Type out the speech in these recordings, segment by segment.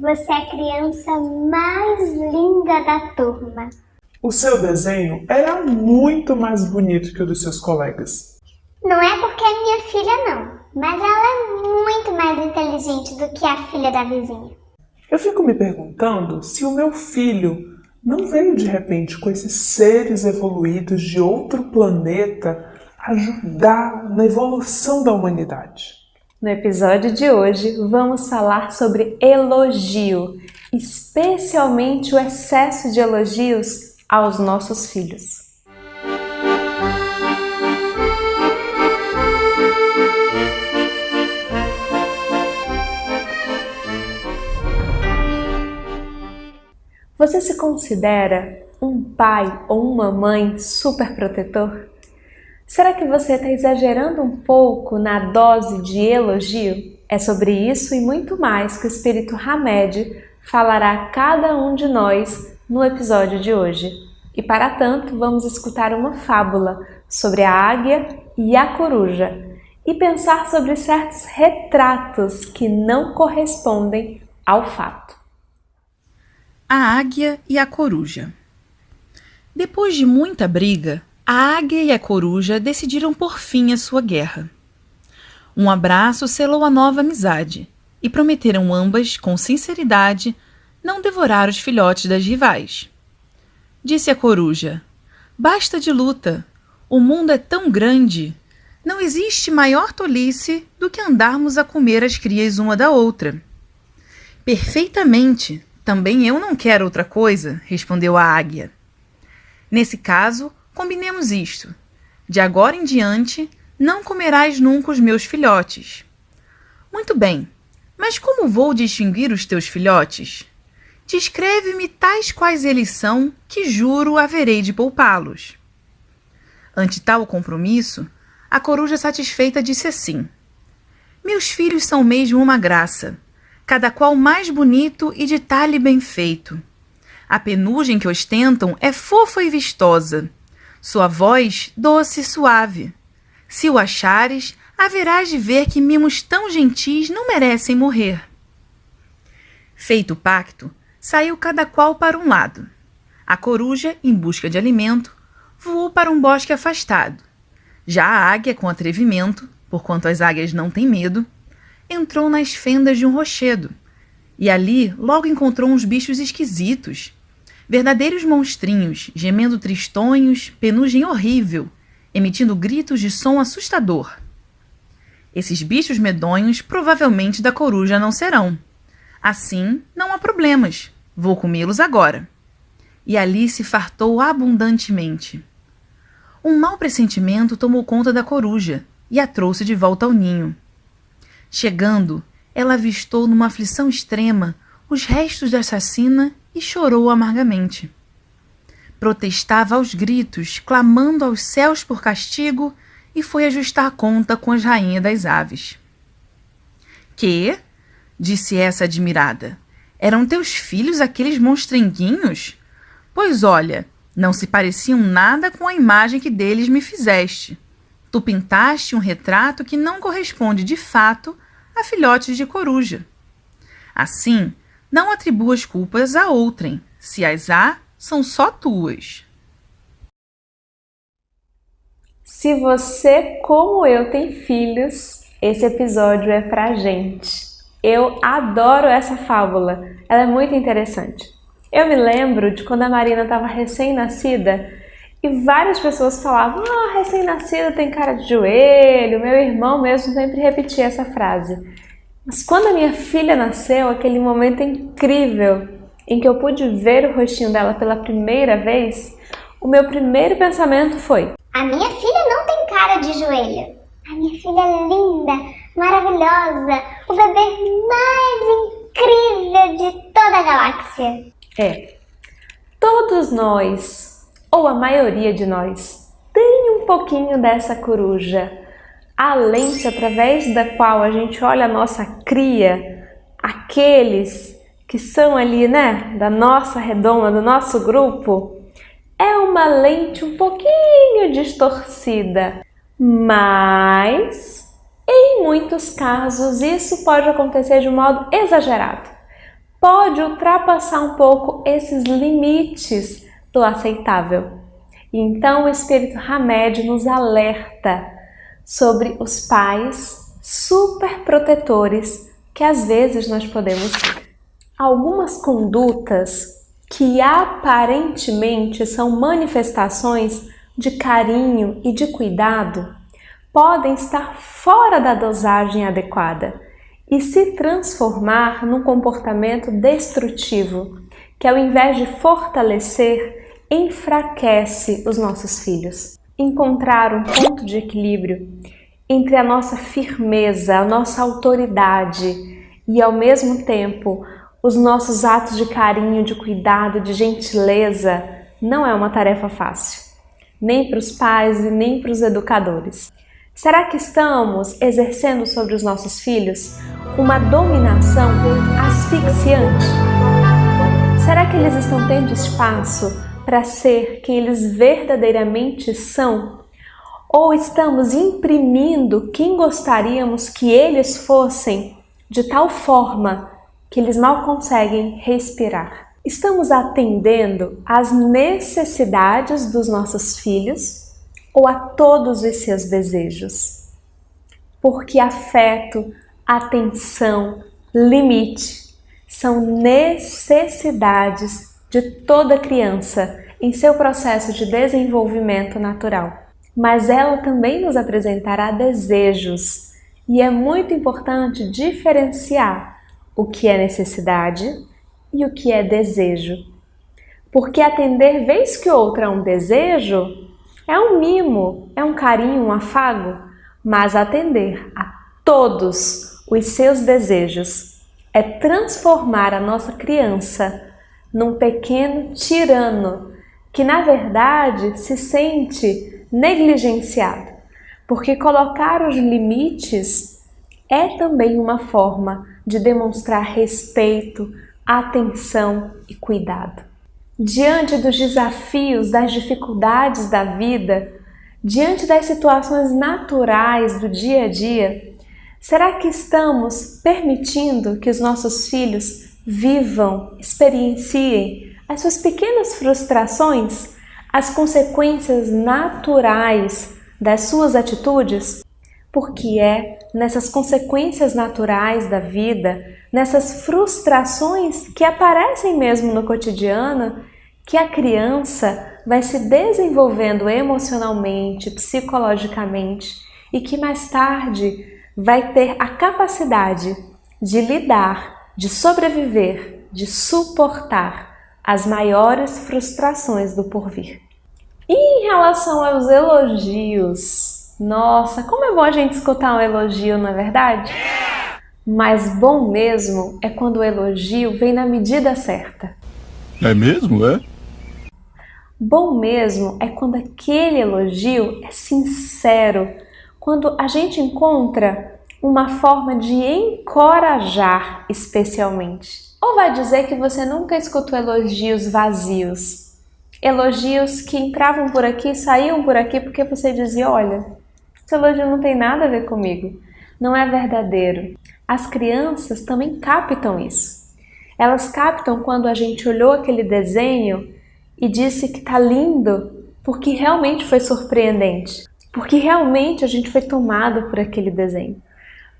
Você é a criança mais linda da turma. O seu desenho era muito mais bonito que o dos seus colegas. Não é porque é minha filha não, mas ela é muito mais inteligente do que a filha da vizinha. Eu fico me perguntando se o meu filho não veio de repente com esses seres evoluídos de outro planeta ajudar na evolução da humanidade. No episódio de hoje, vamos falar sobre elogio, especialmente o excesso de elogios aos nossos filhos. Você se considera um pai ou uma mãe super protetor? Será que você está exagerando um pouco na dose de elogio? É sobre isso e muito mais que o Espírito Hamed falará a cada um de nós no episódio de hoje. E para tanto, vamos escutar uma fábula sobre a águia e a coruja e pensar sobre certos retratos que não correspondem ao fato. A águia e a coruja. Depois de muita briga, a águia e a coruja decidiram por fim a sua guerra. Um abraço selou a nova amizade e prometeram ambas, com sinceridade, não devorar os filhotes das rivais. Disse a coruja: "Basta de luta, o mundo é tão grande, não existe maior tolice do que andarmos a comer as crias uma da outra." "Perfeitamente, também eu não quero outra coisa", respondeu a águia. "Nesse caso, combinemos isto. De agora em diante, não comerás nunca os meus filhotes." "Muito bem, mas como vou distinguir os teus filhotes? Descreve-me tais quais eles são, que juro haverei de poupá-los." Ante tal compromisso, a coruja satisfeita disse assim: "Meus filhos são mesmo uma graça, cada qual mais bonito e de talhe bem feito. A penugem que ostentam é fofa e vistosa, sua voz doce e suave. Se o achares, haverás de ver que mimos tão gentis não merecem morrer." Feito o pacto, saiu cada qual para um lado. A coruja, em busca de alimento, voou para um bosque afastado. Já a águia, com atrevimento, porquanto as águias não têm medo, entrou nas fendas de um rochedo, e ali logo encontrou uns bichos esquisitos, verdadeiros monstrinhos, gemendo tristonhos, penugem horrível, emitindo gritos de som assustador. Esses bichos medonhos provavelmente da coruja não serão. Assim, não há problemas, vou comê-los agora. E ali se fartou abundantemente. Um mau pressentimento tomou conta da coruja e a trouxe de volta ao ninho. Chegando, ela avistou numa aflição extrema os restos da assassina e chorou amargamente. Protestava aos gritos, clamando aos céus por castigo, e foi ajustar conta com as rainhas das aves. "Que?" disse essa admirada. "Eram teus filhos aqueles monstrenguinhos? Pois olha, não se pareciam nada com a imagem que deles me fizeste. Tu pintaste um retrato que não corresponde de fato a filhotes de coruja. Assim, não atribuas culpas a outrem. Se as há, são só tuas." Se você, como eu, tem filhos, esse episódio é pra gente. Eu adoro essa fábula, ela é muito interessante. Eu me lembro de quando a Marina estava recém-nascida e várias pessoas falavam: "Ah, recém-nascida tem cara de joelho." Meu irmão mesmo sempre repetia essa frase. Mas quando a minha filha nasceu, aquele momento incrível em que eu pude ver o rostinho dela pela primeira vez, o meu primeiro pensamento foi: A minha filha não tem cara de joelho. A minha filha é linda, maravilhosa, o bebê mais incrível de toda a galáxia. Todos nós, ou a maioria de nós, tem um pouquinho dessa coruja. A lente através da qual a gente olha a nossa cria, aqueles que são ali, né, da nossa redoma, do nosso grupo, é uma lente um pouquinho distorcida, mas em muitos casos isso pode acontecer de um modo exagerado. pode ultrapassar um pouco esses limites do aceitável. E então o Espírito Hamed nos alerta sobre os pais super protetores que às vezes nós podemos ser. Algumas condutas que aparentemente são manifestações de carinho e de cuidado podem estar fora da dosagem adequada e se transformar num comportamento destrutivo, que ao invés de fortalecer, enfraquece os nossos filhos. Encontrar um ponto de equilíbrio entre a nossa firmeza, a nossa autoridade e ao mesmo tempo os nossos atos de carinho, de cuidado, de gentileza, não é uma tarefa fácil, nem para os pais e nem para os educadores. Será que estamos exercendo sobre os nossos filhos uma dominação asfixiante? Será que eles estão tendo espaço para ser quem eles verdadeiramente são? Ou estamos imprimindo quem gostaríamos que eles fossem de tal forma que eles mal conseguem respirar? Estamos atendendo às necessidades dos nossos filhos ou a todos os seus desejos? Porque afeto, atenção, limite são necessidades de toda criança em seu processo de desenvolvimento natural. Mas ela também nos apresentará desejos e é muito importante diferenciar o que é necessidade e o que é desejo. Porque atender vez que outra a um desejo é um mimo, é um carinho, um afago, mas atender a todos os seus desejos é transformar a nossa criança num pequeno tirano que, na verdade, se sente negligenciado, porque colocar os limites é também uma forma de demonstrar respeito, atenção e cuidado. Diante dos desafios, das dificuldades da vida, diante das situações naturais do dia a dia, será que estamos permitindo que os nossos filhos vivam, experienciem as suas pequenas frustrações, as consequências naturais das suas atitudes? Porque é nessas consequências naturais da vida, nessas frustrações que aparecem mesmo no cotidiano, que a criança vai se desenvolvendo emocionalmente, psicologicamente e que mais tarde vai ter a capacidade de lidar, de sobreviver, de suportar as maiores frustrações do porvir. E em relação aos elogios, nossa, como é bom a gente escutar um elogio, não é verdade? Mas bom mesmo é quando o elogio vem na medida certa. É mesmo, é? Bom mesmo é quando aquele elogio é sincero, quando a gente encontra uma forma de encorajar especialmente. Ou vai dizer que você nunca escutou elogios vazios? Elogios que entravam por aqui e saíam por aqui porque você dizia, olha, esse elogio não tem nada a ver comigo, não é verdadeiro. As crianças também captam isso. Elas captam quando a gente olhou aquele desenho e disse que tá lindo porque realmente foi surpreendente, porque realmente a gente foi tomado por aquele desenho.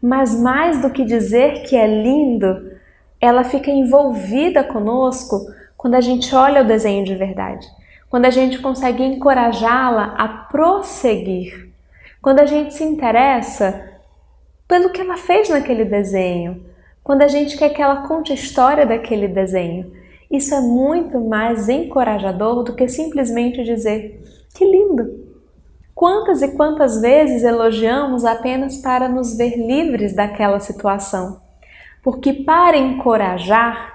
Mas mais do que dizer que é lindo, ela fica envolvida conosco quando a gente olha o desenho de verdade, quando a gente consegue encorajá-la a prosseguir, quando a gente se interessa pelo que ela fez naquele desenho, quando a gente quer que ela conte a história daquele desenho. Isso é muito mais encorajador do que simplesmente dizer que lindo. Quantas e quantas vezes elogiamos apenas para nos ver livres daquela situação? Porque para encorajar,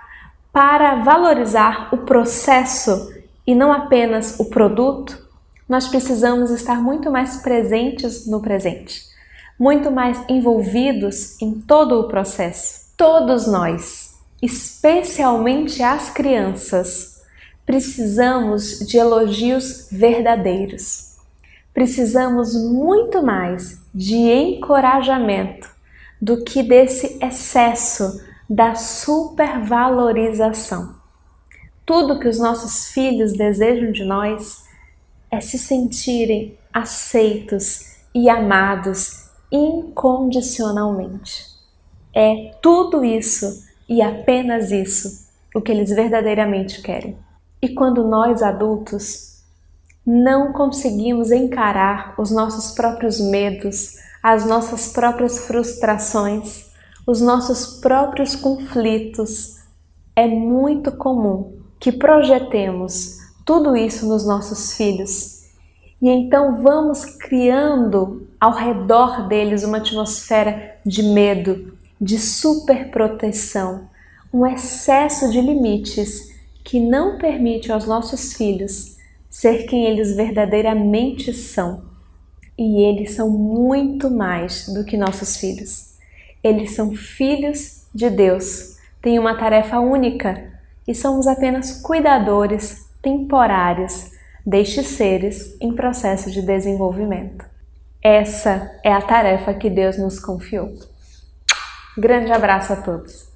para valorizar o processo e não apenas o produto, nós precisamos estar muito mais presentes no presente, muito mais envolvidos em todo o processo. Todos nós, especialmente as crianças, precisamos de elogios verdadeiros. Precisamos muito mais de encorajamento do que desse excesso da supervalorização. Tudo que os nossos filhos desejam de nós é se sentirem aceitos e amados incondicionalmente. É tudo isso e apenas isso o que eles verdadeiramente querem. E quando nós adultos não conseguimos encarar os nossos próprios medos, as nossas próprias frustrações, os nossos próprios conflitos, é muito comum que projetemos tudo isso nos nossos filhos e então vamos criando ao redor deles uma atmosfera de medo, de superproteção, um excesso de limites que não permite aos nossos filhos ser quem eles verdadeiramente são. E eles são muito mais do que nossos filhos. Eles são filhos de Deus, têm uma tarefa única e somos apenas cuidadores temporários destes seres em processo de desenvolvimento. Essa é a tarefa que Deus nos confiou. Grande abraço a todos!